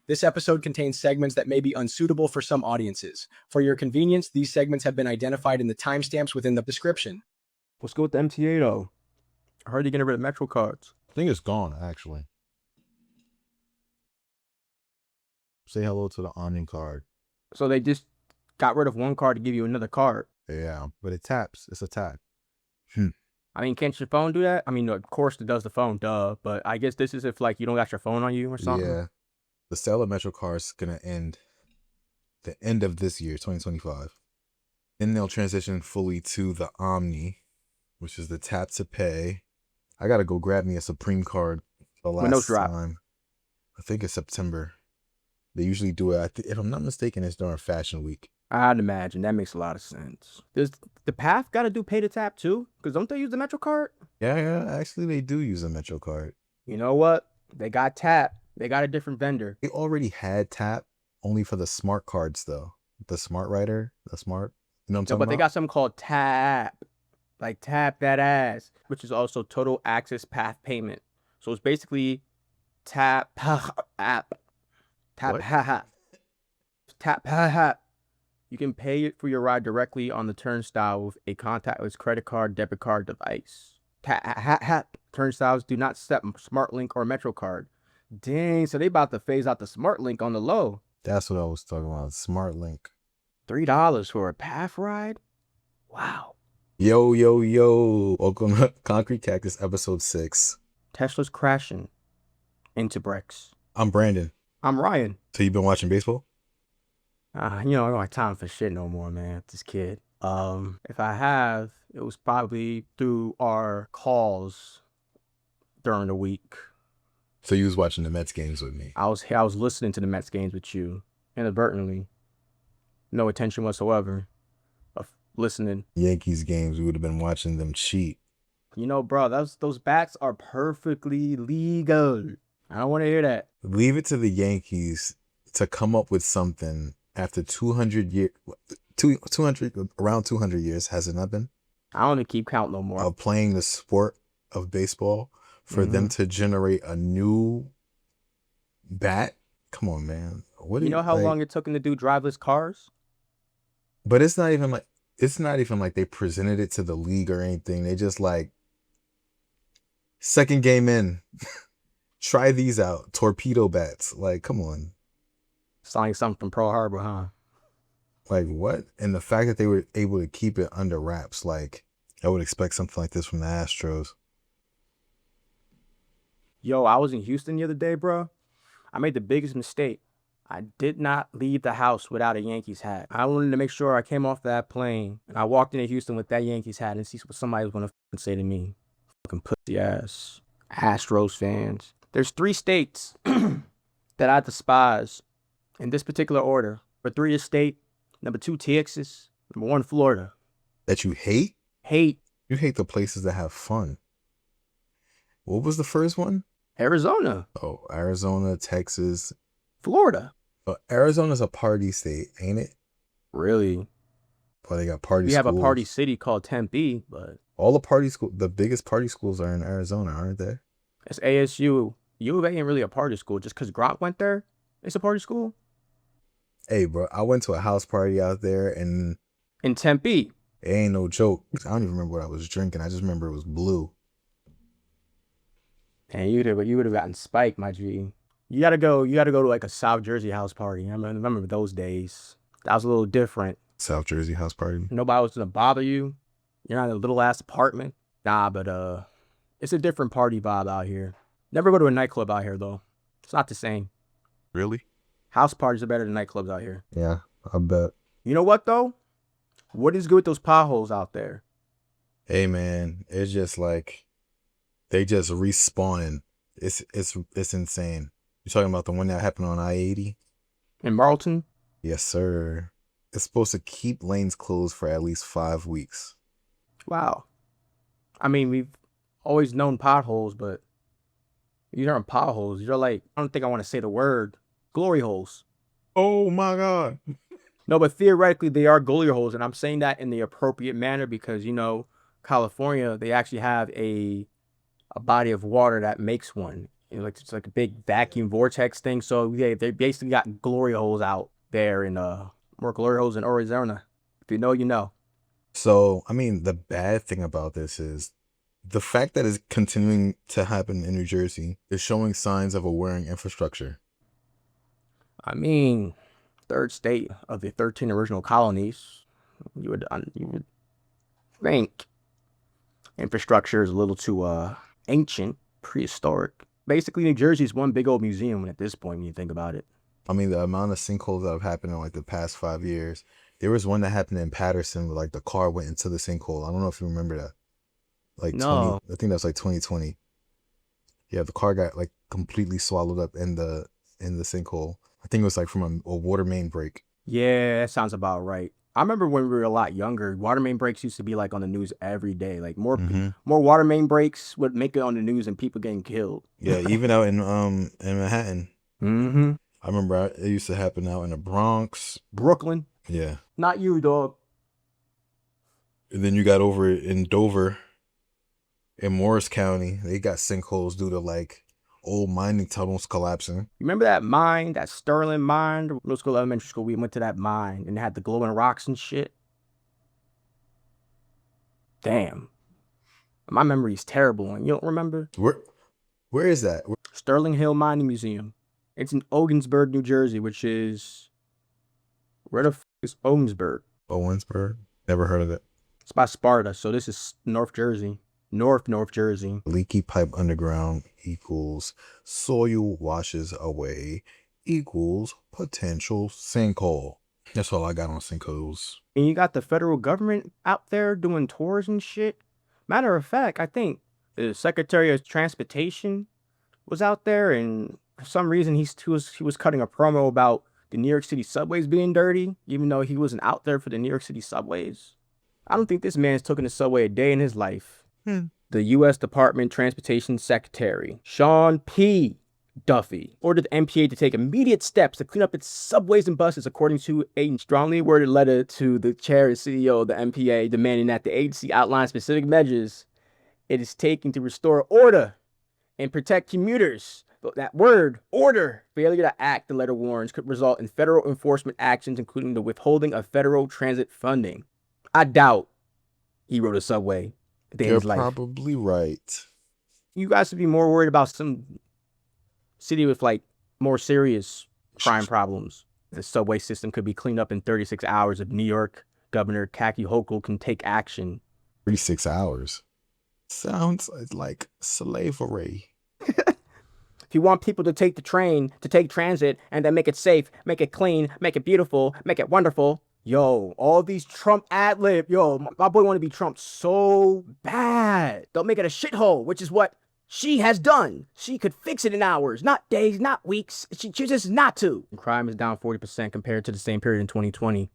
This episode contains segments that may be unsuitable for some audiences. For your convenience, these segments have been identified in the timestamps within the description. What's good with the MTA though? I heard you're getting rid of MetroCards. I think it's gone, actually. Say hello to the OMNY card. So they just got rid of one card to give you another card. Yeah, but it taps. It's a tap. I mean, can't your phone do that? I mean, of course it does the phone, duh. But I guess this is if like you don't got your phone on you or something. Yeah. The sale of MetroCard is going to end the end of this year, 2025. Then they'll transition fully to the OMNY, which is the tap to pay. I got to go grab me a Supreme card the last time. I think it's September. They usually do it. If I'm not mistaken, it's during Fashion Week. I'd imagine. That makes a lot of sense. Does the Path got to do pay to tap too? Because don't they use the MetroCard? Yeah. Actually, they do use a MetroCard. You know what? They got tap. They got a different vendor. They already had tap, only for the smart cards, though. The smart writer, the smart, you know what I'm talking about? But they got something called tap. Like tap that ass, which is also total access path payment. So it's basically tap app. Tap tap. You can pay for your ride directly on the turnstile with a contactless credit card, debit card device. Tap. Turnstiles do not accept SmartLink or MetroCard. Dang, so they about to phase out the SmartLink on the low. That's what I was talking about, SmartLink. $3 for a path ride? Wow. Yo. Welcome to Concrete Cactus, episode 6. Tesla's crashing into bricks. I'm Brandon. I'm Ryan. So you been watching baseball? I don't have time for shit no more, man. This kid. If I have, it was probably through our calls during the week. So you was watching the Mets games with me? I was listening to the Mets games with you, inadvertently. No attention whatsoever of listening. Yankees games, we would have been watching them cheat. You know, bro, those bats are perfectly legal. I don't want to hear that. Leave it to the Yankees to come up with something after 200 years, around 200 years, has it not been? I don't even keep count no more. Of playing the sport of baseball, for them to generate a new bat? Come on, man. What you know how long it took them to do driverless cars? But it's not even like they presented it to the league or anything. They just like, second game in, try these out. Torpedo bats. Like, come on. It's like something from Pearl Harbor, huh? Like, what? And the fact that they were able to keep it under wraps, like, I would expect something like this from the Astros. Yo, I was in Houston the other day, bro. I made the biggest mistake. I did not leave the house without a Yankees hat. I wanted to make sure I came off that plane and I walked into Houston with that Yankees hat and see what somebody was going to say to me. Fucking pussy ass Astros fans. There's 3 states that I despise in this particular order. Number 3 is state. Number 2, Texas. Number 1, Florida. That you hate? Hate. You hate the places that have fun. What was the first one? Arizona. Oh, Arizona, Texas. Florida. But Arizona's a party state, ain't it? Really? Well, they got party schools. We have a party city called Tempe, but... All the biggest party schools are in Arizona, aren't they? It's ASU. U of A ain't really a party school. Just because Gronk went there, it's a party school? Hey, bro, I went to a house party out there and... In Tempe. It ain't no joke. I don't even remember what I was drinking. I just remember it was blue. And you would have gotten spiked, my G. You gotta go to like a South Jersey house party. I remember those days. That was a little different. South Jersey house party. Nobody was gonna bother you. You're not in a little ass apartment. Nah, but it's a different party vibe out here. Never go to a nightclub out here though. It's not the same. Really? House parties are better than nightclubs out here. Yeah, I bet. You know what though? What is good with those potholes out there? Hey man, it's just like they just respawning. It's insane. You talking about the one that happened on I-80? In Marlton? Yes, sir. It's supposed to keep lanes closed for at least 5 weeks. Wow. I mean, we've always known potholes, but these aren't potholes. You're like, I don't think I want to say the word, glory holes. Oh my God. No, but theoretically they are glory holes, and I'm saying that in the appropriate manner because, you know, California, they actually have a body of water that makes one. You know, like it's like a big vacuum vortex thing. So yeah, they basically got glory holes out there in more glory holes in Arizona. If you know, you know. So, I mean, the bad thing about this is the fact that it's continuing to happen in New Jersey is showing signs of a wearing infrastructure. I mean, third state of the 13 original colonies. You would think infrastructure is a little too ancient, prehistoric. Basically, New Jersey is one big old museum at this point when you think about it. I mean, the amount of sinkholes that have happened in like the past 5 years. There was one that happened in Patterson where like the car went into the sinkhole. I don't know if you remember that. Like No. 20, I think that was like 2020. Yeah, the car got like completely swallowed up in the sinkhole. I think it was like from a water main break. Yeah, that sounds about right. I remember when we were a lot younger, water main breaks used to be like on the news every day. Like more water main breaks would make it on the news and people getting killed. Yeah, even out in Manhattan. Mm-hmm. I remember it used to happen out in the Bronx. Brooklyn. Yeah. Not you, dog. And then you got over in Dover, in Morris County. They got sinkholes due to like old mining tunnels collapsing. You remember that mine, that Sterling mine? Middle school, elementary school, we went to that mine and it had the glowing rocks and shit. Damn. My memory is terrible. And you don't remember? Where is that? Sterling Hill Mining Museum. It's in Ogdensburg, New Jersey, which is... Where the f*** is Owensburg? Owensburg? Never heard of it. It's by Sparta, so this is North Jersey. North Jersey. Leaky pipe underground equals soil washes away equals potential sinkhole. That's all I got on sinkholes. And you got the federal government out there doing tours and shit. Matter of fact, I think the Secretary of Transportation was out there, and for some reason he was cutting a promo about the New York City subways being dirty, even though he wasn't out there for the New York City subways. I don't think this man's taken the subway a day in his life. The U.S. Department of Transportation Secretary, Sean P. Duffy, ordered the MTA to take immediate steps to clean up its subways and buses, according to a strongly worded letter to the chair and CEO of the MTA, demanding that the agency outline specific measures it is taking to restore order and protect commuters. But that word, order, failure to act, the letter warns, could result in federal enforcement actions, including the withholding of federal transit funding. I doubt he rode a subway a day in his life. You're probably right. You guys should be more worried about some city with like more serious crime problems. The subway system could be cleaned up in 36 hours if New York Governor Kathy Hochul can take action. 36 hours. Sounds like slavery. If you want people to take the train, to take transit, and then make it safe, make it clean, make it beautiful, make it wonderful. Yo, all these Trump ad-lib. Yo, my boy want to be Trump so bad. They'll make it a shithole, which is what she has done. She could fix it in hours, not days, not weeks. She chooses not to. Crime is down 40% compared to the same period in 2020,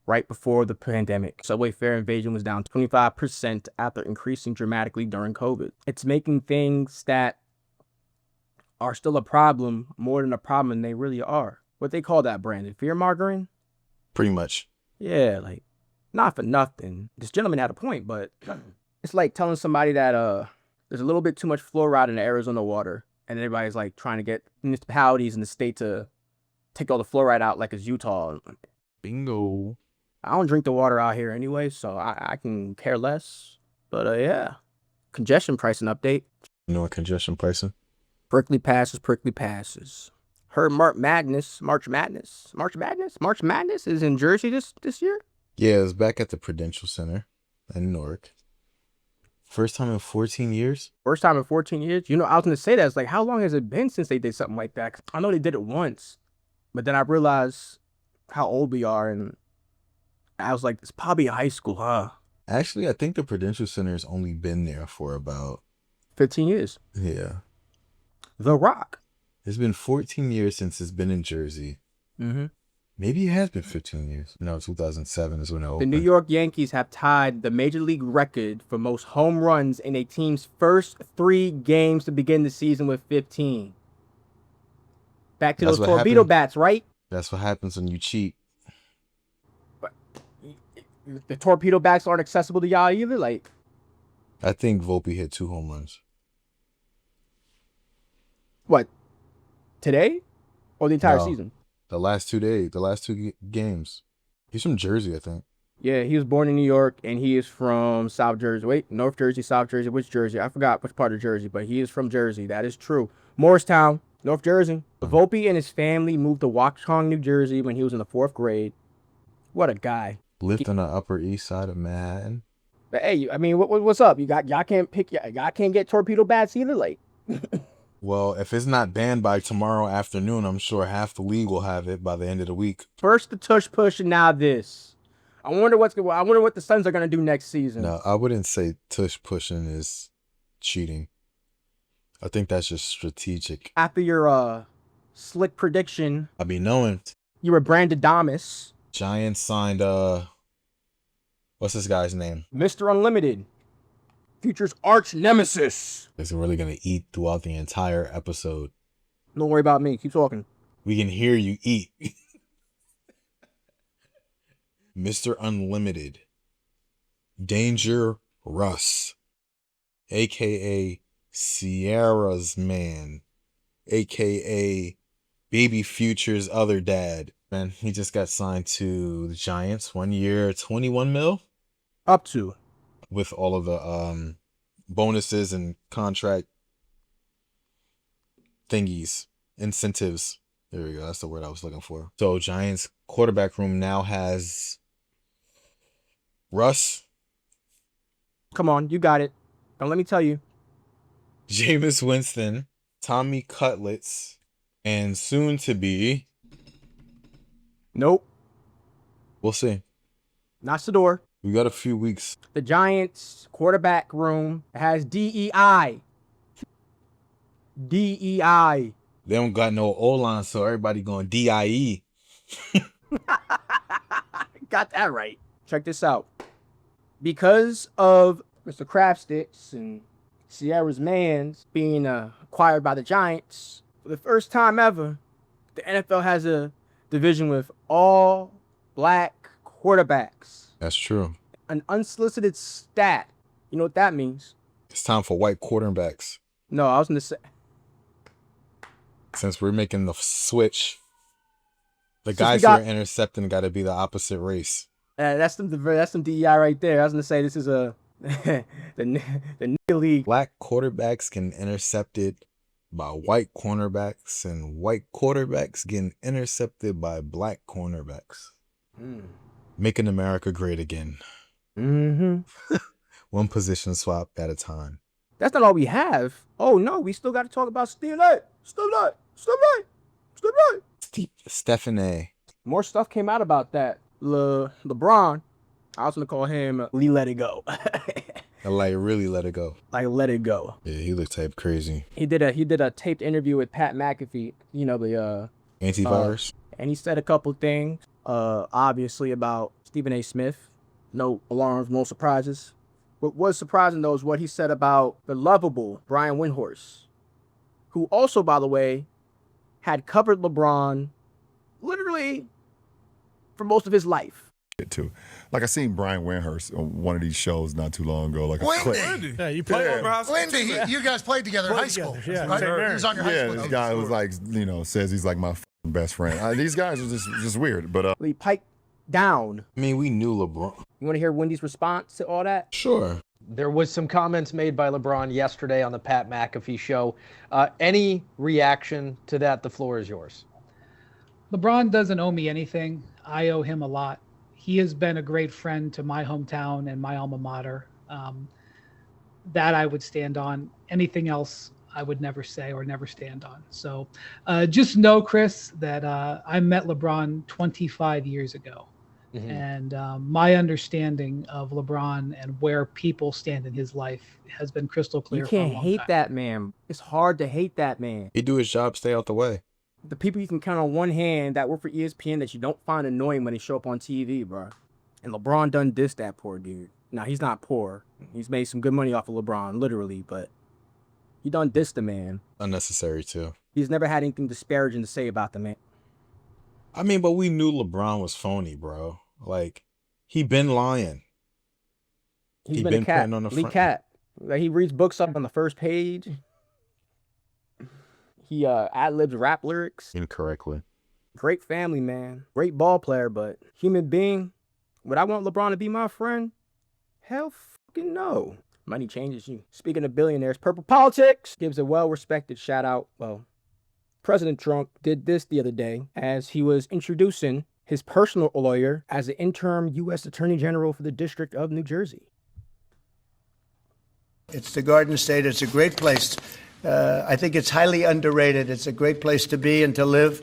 right before the pandemic. Subway fare invasion was down 25% after increasing dramatically during COVID. It's making things that are still a problem more than a problem than they really are. What they call that, Brandon? Fear mongering? Pretty much. Yeah, like, not for nothing. This gentleman had a point, but it's like telling somebody that there's a little bit too much fluoride in the Arizona water, and everybody's like trying to get municipalities in the state to take all the fluoride out like it's Utah. Bingo. I don't drink the water out here anyway, so I can care less. But yeah, congestion pricing update. You know what congestion pricing? Prickly passes. Heard March Madness is in Jersey this year? Yeah, it's back at the Prudential Center in Newark. First time in 14 years? First time in 14 years? You know, I was going to say that. It's like, how long has it been since they did something like that? 'Cause I know they did it once, but then I realized how old we are, and I was like, it's probably high school, huh? Actually, I think the Prudential Center has only been there for about 15 years. Yeah. The Rock. It's been 14 years since it's been in Jersey. Mm-hmm. Maybe it has been 15 years. No, 2007 is when it opened. The New York Yankees have tied the Major League record for most home runs in a team's first 3 games to begin the season with 15. Back to those Torpedo bats, right? That's what happens when you cheat. But the Torpedo bats aren't accessible to y'all either? Like, I think Volpe hit 2 home runs. What? Today? Or the entire No. season? The last 2 days, the last two games. He's from Jersey, I think. Yeah, he was born in New York, and he is from South Jersey. Wait, North Jersey, South Jersey, which Jersey? I forgot which part of Jersey, but he is from Jersey. That is true. Morristown, North Jersey. Volpe and his family moved to Watchung, New Jersey when he was in the 4th grade. What a guy. Lived on the Upper East Side of Manhattan. But hey, I mean, what's up? Y'all can't get Torpedo bats either, like. Well, if it's not banned by tomorrow afternoon, I'm sure half the league will have it by the end of the week. First the tush push, and now this. I wonder what the Suns are gonna do next season. No, I wouldn't say tush pushing is cheating. I think that's just strategic. After your slick prediction, I be knowing. you were Brandon Damas. Giants signed what's this guy's name? Mr. Unlimited. Future's arch nemesis. Is really gonna eat throughout the entire episode. Don't worry about me. Keep talking. We can hear you eat. Mr. Unlimited. Danger Russ. AKA Sierra's man. AKA Baby Future's other dad. Man, he just got signed to the Giants. 1 year, 21 mil. Up to. With all of the bonuses and contract thingies, incentives. There we go. That's the word I was looking for. So Giants quarterback room now has Russ, Come on, you got it. Now let me tell you. Jameis Winston, Tommy Cutlets, and soon to be, Nope. we'll see. Not Sador. We got a few weeks. The Giants quarterback room has DEI. DEI. They don't got no O-line, so everybody going DIE. Got that right. Check this out. Because of Mr. Crabsticks and Sierra's Mans being acquired by the Giants, for the first time ever, the NFL has a division with all black quarterbacks. That's true. An unsolicited stat. You know what that means? It's time for white quarterbacks. No, I was going to say. Since we're making the switch, the Since guys who are intercepting got to be the opposite race. That's some DEI right there. I was going to say this is the nigga league. Black quarterbacks getting intercepted by white cornerbacks, and white quarterbacks getting intercepted by black cornerbacks. Making America great again. Mm-hmm. One position swap at a time. That's not all we have. Oh, no, we still got to talk about Stephen A. Stephen A. More stuff came out about that. LeBron, I was going to call him Lee Let It Go. Like, really let it go. Like, let it go. Yeah, he looked type crazy. He did a taped interview with Pat McAfee, you know, the Antivirus? and he said a couple things, obviously about Stephen A. Smith. No alarms, no surprises. What was surprising, though, is what he said about the lovable Brian Windhorst, who also, by the way, had covered LeBron literally for most of his life. Too. Like I seen Brian Windhorst on one of these shows not too long ago. Like a Wendy. Yeah, you played over high school. Wendy, you guys played together in high school. Yeah, right? sure. He was on your high Yeah, school this team. guy was like, says he's like my best friend. These guys are just weird. But He piped down. I mean, we knew LeBron. You want to hear Wendy's response to all that? Sure. There was some comments made by LeBron yesterday on the Pat McAfee show. Any reaction to that? The floor is yours. LeBron doesn't owe me anything. I owe him a lot. He has been a great friend to my hometown and my alma mater. That I would stand on. Anything else I would never say or never stand on. So just know, Chris, that I met LeBron 25 years ago. Mm-hmm. And my understanding of LeBron and where people stand in his life has been crystal clear. You can't for a long hate time. that man. It's hard to hate that man. He do his job, stay out the way. The people you can count on one hand that work for ESPN that you don't find annoying when they show up on TV, bro. And LeBron done diss that poor dude. Now, he's not poor. He's made some good money off of LeBron, literally, but he done diss the man. Unnecessary, too. He's never had anything disparaging to say about the man. I mean, but we knew LeBron was phony, bro. Like, he been lying. He's He been been a cat. putting on the Lee front. Cat. Like, he reads books up on the first page. He ad-libs rap lyrics. Incorrectly. Great family, man. Great ball player, but human being. Would I want LeBron to be my friend? Hell fucking no. Money changes you. Speaking of billionaires, Purple Politics gives a well-respected shout out. Well, President Trump did this the other day as he was introducing his personal lawyer as the interim U.S. Attorney General for the District of New Jersey. It's the Garden State. It's a great place. I think it's highly underrated. It's a great place to be and to live,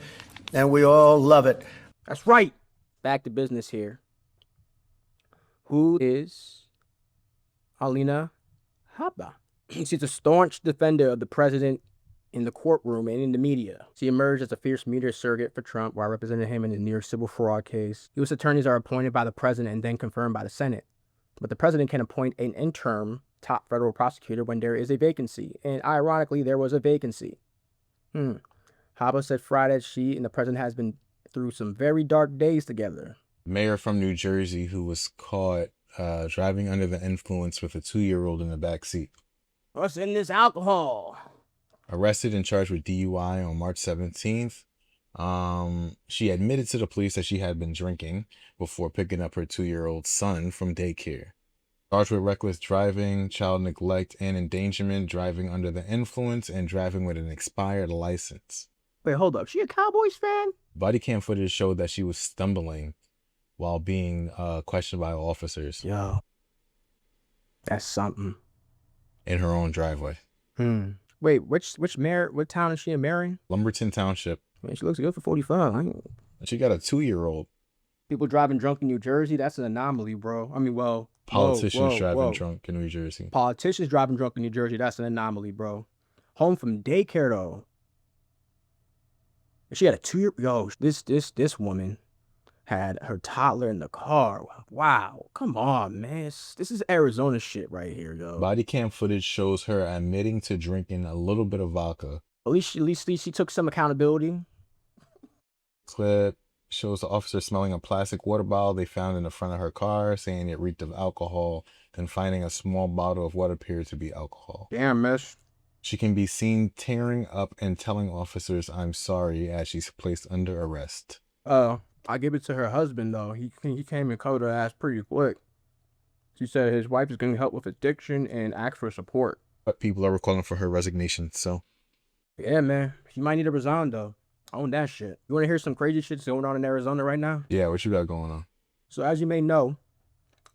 and we all love it. That's right. Back to business here. Who is Alina Habba? She's a staunch defender of the president in the courtroom and in the media. She emerged as a fierce media surrogate for Trump while representing him in the New York civil fraud case. U.S. attorneys are appointed by the president and then confirmed by the Senate. But the president can appoint an interim top federal prosecutor when there is a vacancy. And ironically, there was a vacancy. Habba said Friday that she and the president has been through some very dark days together. Mayor from New Jersey who was caught driving under the influence with a 2-year-old in the back seat. What's in this alcohol? Arrested and charged with DUI on March 17th. She admitted to the police that she had been drinking before picking up her 2-year-old son from daycare. Charged with reckless driving, child neglect, and endangerment, driving under the influence, and driving with an expired license. Wait, hold up. She a Cowboys fan? Body cam footage showed that she was stumbling while being questioned by officers. Yo, that's something. In her own driveway. Wait, which mayor? What town is she in? Marion? Lumberton Township. Man, she looks good for 45. She got a 2-year-old. People driving drunk in New Jersey, that's an anomaly, bro. I mean, well... Politicians driving drunk in New Jersey. Politicians driving drunk in New Jersey, that's an anomaly, bro. Home from daycare, though. She had a 2-year... Yo, this woman had her toddler in the car. Wow, come on, man. This is Arizona shit right here, yo. Body cam footage shows her admitting to drinking a little bit of vodka. At least she took some accountability. Clip shows the officer smelling a plastic water bottle they found in the front of her car, saying it reeked of alcohol, and finding a small bottle of what appeared to be alcohol. Damn, miss. She can be seen tearing up and telling officers, "I'm sorry," as she's placed under arrest. I give it to her husband, though. He came and covered her ass pretty quick. She said his wife is going to help with addiction and ask for support. But people are calling for her resignation, so. Yeah, man. She might need to resign, though. Own that shit. You want to hear some crazy shit that's going on in Arizona right now? Yeah, what you got going on? So as you may know,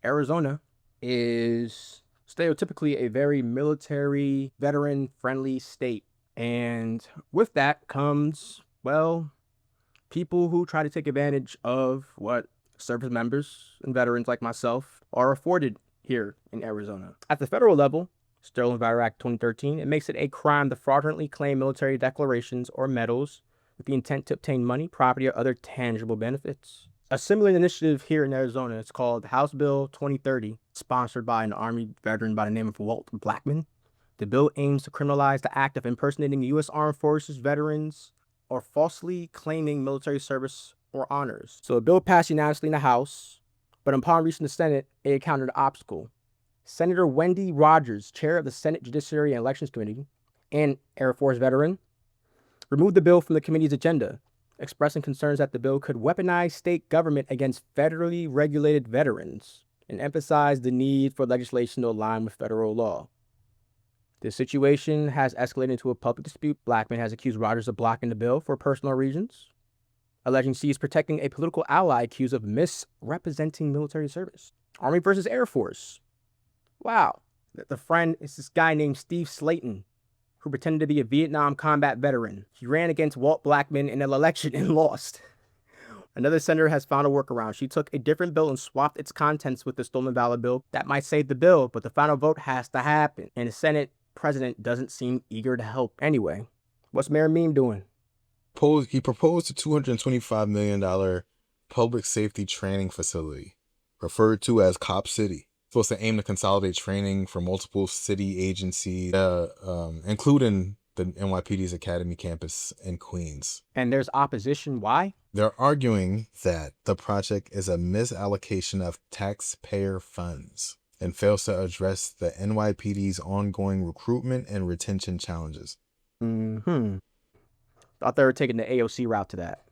Arizona is stereotypically a very military, veteran-friendly state. And with that comes, well, people who try to take advantage of what service members and veterans like myself are afforded here in Arizona. At the federal level, Stolen Valor Act 2013, it makes it a crime to fraudulently claim military declarations or medals with the intent to obtain money, property, or other tangible benefits. A similar initiative here in Arizona is called House Bill 2030, sponsored by an Army veteran by the name of Walt Blackman. The bill aims to criminalize the act of impersonating U.S. Armed Forces veterans or falsely claiming military service or honors. So a bill passed unanimously in the House, but upon reaching the Senate, it encountered an obstacle. Senator Wendy Rogers, chair of the Senate Judiciary and Elections Committee, and Air Force veteran, removed the bill from the committee's agenda, expressing concerns that the bill could weaponize state government against federally regulated veterans and emphasized the need for legislation to align with federal law. This situation has escalated into a public dispute. Blackman has accused Rogers of blocking the bill for personal reasons, alleging she is protecting a political ally accused of misrepresenting military service. Army versus Air Force. Wow. The friend is this guy named Steve Slayton, who pretended to be a Vietnam combat veteran. He ran against Walt Blackman in an election and lost. Another senator has found a workaround. She took a different bill and swapped its contents with the Stolen Valor bill. That might save the bill, but the final vote has to happen. And the Senate president doesn't seem eager to help. Anyway, what's Mayor Meme doing? He proposed a $225 million public safety training facility, referred to as Cop City. Supposed to aim to consolidate training for multiple city agencies, including the NYPD's Academy campus in Queens. And there's opposition. Why? They're arguing that the project is a misallocation of taxpayer funds and fails to address the NYPD's ongoing recruitment and retention challenges. Thought they were taking the AOC route to that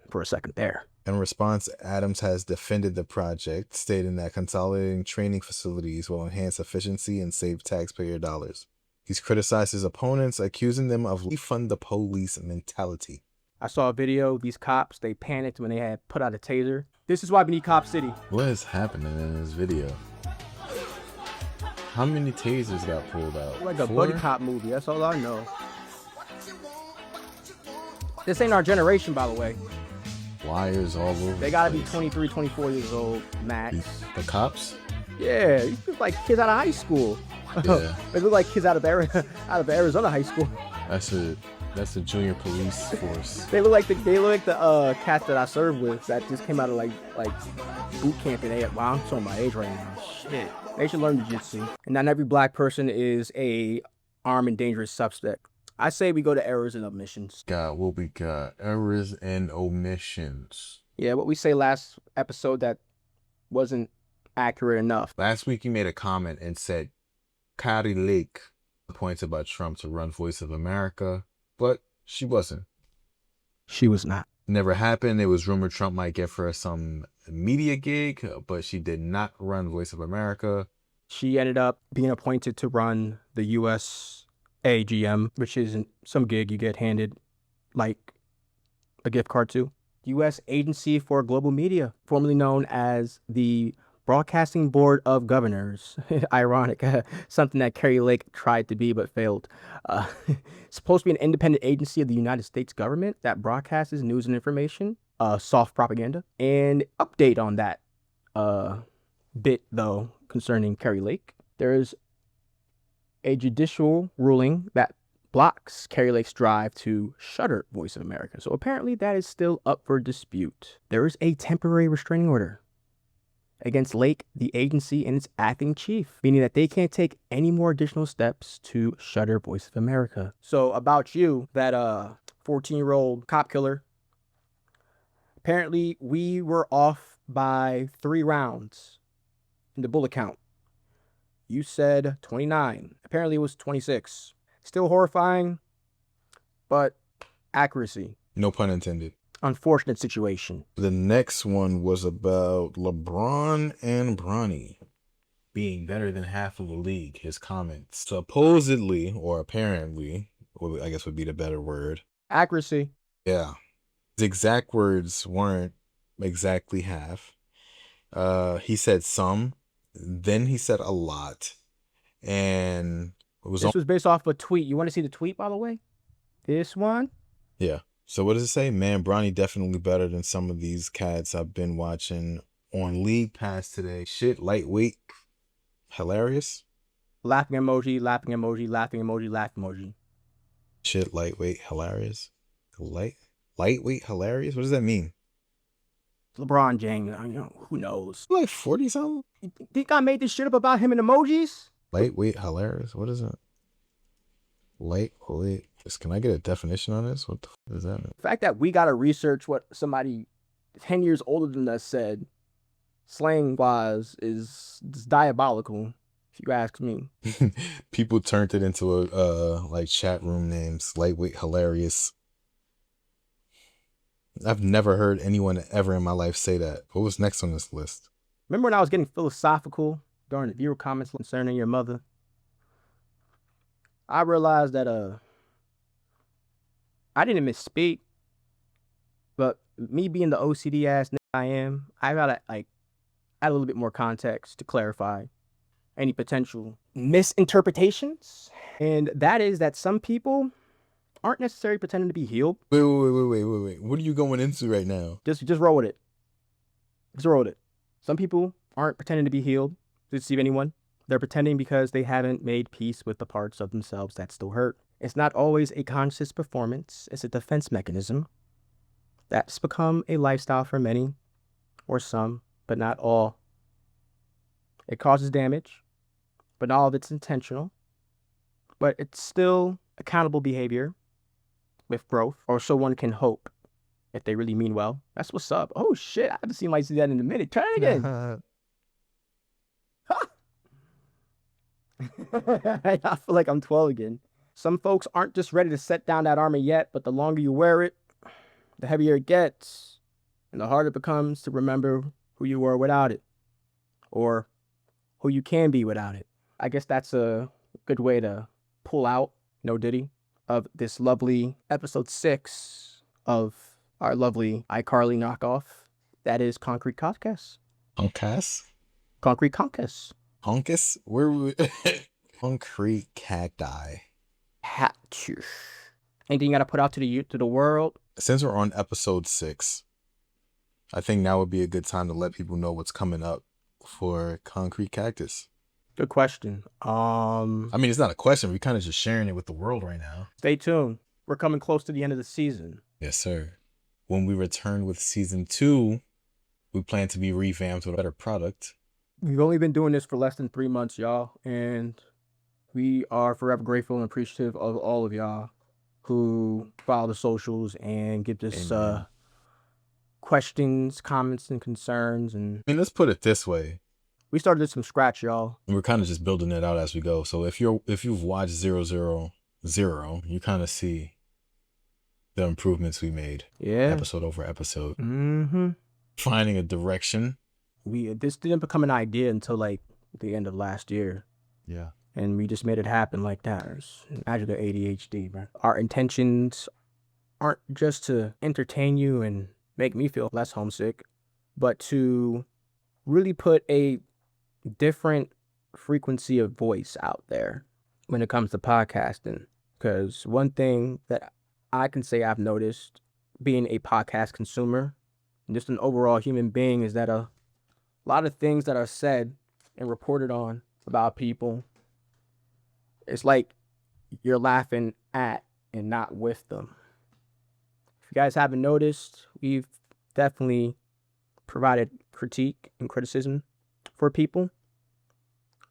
for a second there. In response, Adams has defended the project, stating that consolidating training facilities will enhance efficiency and save taxpayer dollars. He's criticized his opponents, accusing them of defund the police mentality. I saw a video. These cops, they panicked when they had put out a taser. This is why we need Cop City. What is happening in this video? How many tasers got pulled out? Like a 4? buddy cop movie. That's all I know. This ain't our generation, by the way. Wires all over. They gotta be 23, 24 years old, max. The cops? Yeah, these look like kids out of high school. Yeah. They look like kids out of Arizona high school. That's a junior police force. They look like the cats that I served with that just came out of like boot camp and wow, I'm showing my age right now. Shit. They should learn jiu-jitsu. And not every black person is a armed and dangerous suspect. I say we go to errors and omissions. Got what we got. Errors and omissions. Yeah, what we say last episode that wasn't accurate enough. Last week you made a comment and said Kari Lake appointed by Trump to run Voice of America, but she wasn't. She was not. Never happened. It was rumored Trump might give her some media gig, but she did not run Voice of America. She ended up being appointed to run the U.S. AGM, which is some gig you get handed like a gift card to. U.S. Agency for Global Media, formerly known as the Broadcasting Board of Governors. Ironic, something that Kari Lake tried to be but failed. It's supposed to be an independent agency of the United States government that broadcasts news and information, soft propaganda, and update on that bit, though, concerning Kari Lake. There's a judicial ruling that blocks Kari Lake's drive to shutter Voice of America. So apparently that is still up for dispute. There is a temporary restraining order against Lake, the agency, and its acting chief, meaning that they can't take any more additional steps to shutter Voice of America. So about you, that 14-year-old cop killer, apparently we were off by 3 rounds in the bullet count. You said 29. Apparently it was 26. Still horrifying, but accuracy. No pun intended. Unfortunate situation. The next one was about LeBron and Bronny being better than half of the league. His comments. Supposedly, or apparently, I guess would be the better word. Accuracy. Yeah. His exact words weren't exactly half. He said some. Then he said a lot. And this was based off a tweet. You want to see the tweet, by the way? This one? Yeah. So what does it say? Man, Bronny definitely better than some of these cats I've been watching on League Pass today. Shit, lightweight, hilarious. Laughing emoji, laughing emoji, laughing emoji, laughing emoji. Shit, lightweight, hilarious. Lightweight, hilarious? What does that mean? LeBron James, who knows? Like 40-something? You think I made this shit up about him in emojis? Lightweight, hilarious? What is it? Lightweight. Can I get a definition on this? What the fuck does that mean? The fact that we got to research what somebody 10 years older than us said, slang-wise, is diabolical, if you ask me. People turned it into like chat room names. Lightweight, hilarious. I've never heard anyone ever in my life say that. What was next on this list? Remember when I was getting philosophical during the viewer comments concerning your mother? I realized that I didn't misspeak, but me being the OCD ass I am, I gotta add a little bit more context to clarify any potential misinterpretations. And that is that some people aren't necessarily pretending to be healed. Wait. What are you going into right now? Just roll with it. Just roll with it. Some people aren't pretending to be healed to deceive anyone. They're pretending because they haven't made peace with the parts of themselves that still hurt. It's not always a conscious performance. It's a defense mechanism that's become a lifestyle for many, or some, but not all. It causes damage, but not all of it's intentional. But it's still accountable behavior with growth, or so one can hope, if they really mean well. That's what's up. Oh shit, I haven't seen lights do that in a minute. Try it again. I feel like I'm 12 again. Some folks aren't just ready to set down that armor yet, but the longer you wear it, the heavier it gets, and the harder it becomes to remember who you were without it, or who you can be without it. I guess that's a good way to pull out, no diddy, of this lovely episode 6 of our lovely iCarly knockoff. That is Concrete Cactus. Honkus? Concrete Cactus. Honkus? Where we Concrete Cacti. Cactus. Anything you got to put out to the world? Since we're on episode 6, I think now would be a good time to let people know what's coming up for Concrete Cactus. Good question. I mean, it's not a question. We're kind of just sharing it with the world right now. Stay tuned. We're coming close to the end of the season. Yes, sir. When we return with season 2, we plan to be revamped with a better product. We've only been doing this for less than 3 months, y'all, and we are forever grateful and appreciative of all of y'all who follow the socials and give us questions, comments, and concerns. And I mean, let's put it this way. we started this from scratch, y'all. And we're kind of just building it out as we go. So if you've watched 000, you kind of see the improvements we made. Yeah. Episode over episode. Mm-hmm. Finding a direction. This didn't become an idea until like the end of last year. Yeah. And we just made it happen like that. Imagine the ADHD, bro. Our intentions aren't just to entertain you and make me feel less homesick, but to really put a different frequency of voice out there when it comes to podcasting. Because one thing that I can say I've noticed being a podcast consumer and just an overall human being is that a lot of things that are said and reported on about people, it's like you're laughing at and not with them. If you guys haven't noticed, we've definitely provided critique and criticism for people,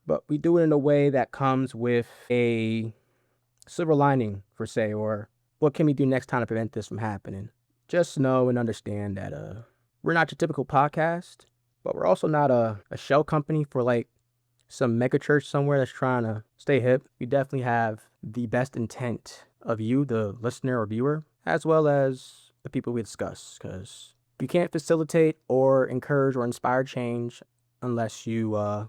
but we do it in a way that comes with a silver lining, per se, or what can we do next time to prevent this from happening? Just know and understand that we're not your typical podcast, but we're also not a shell company for like some mega church somewhere that's trying to stay hip. We definitely have the best intent of you, the listener or viewer, as well as the people we discuss, because you can't facilitate or encourage or inspire change unless you,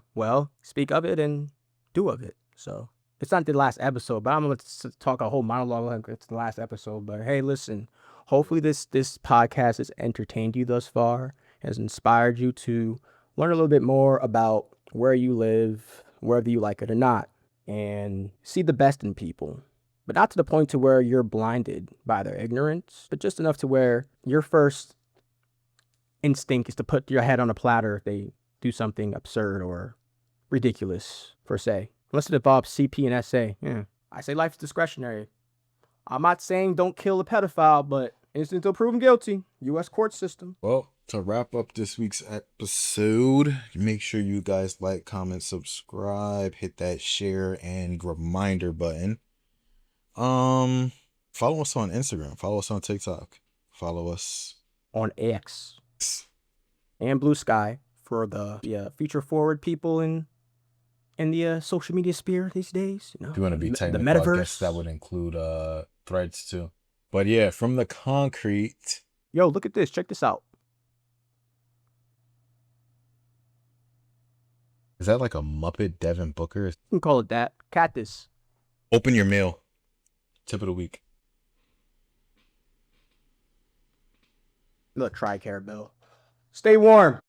speak of it and do of it. So it's not the last episode, but I'm going to talk a whole monologue like it's the last episode. But hey, listen, hopefully this podcast has entertained you thus far, has inspired you to learn a little bit more about where you live, whether you like it or not, and see the best in people. But not to the point to where you're blinded by their ignorance, but just enough to where your first instinct is to put your head on a platter if they do something absurd or ridiculous, per se. Unless it involves CP and SA. Yeah. I say life is discretionary. I'm not saying don't kill a pedophile, but instant until proven guilty. U.S. court system. Well, to wrap up this week's episode, make sure you guys like, comment, subscribe, hit that share and reminder button. Follow us on Instagram. Follow us on TikTok. Follow us on X and Blue Sky for the future forward people in the social media sphere these days. You know, if you want to be technical, the metaverse, I guess that would include Threads too. But yeah, from the concrete. Yo, look at this. Check this out. Is that like a Muppet Devin Booker? You can call it that. Cactus. Open your mail. Tip of the week. Look, TRICARE bill. Stay warm.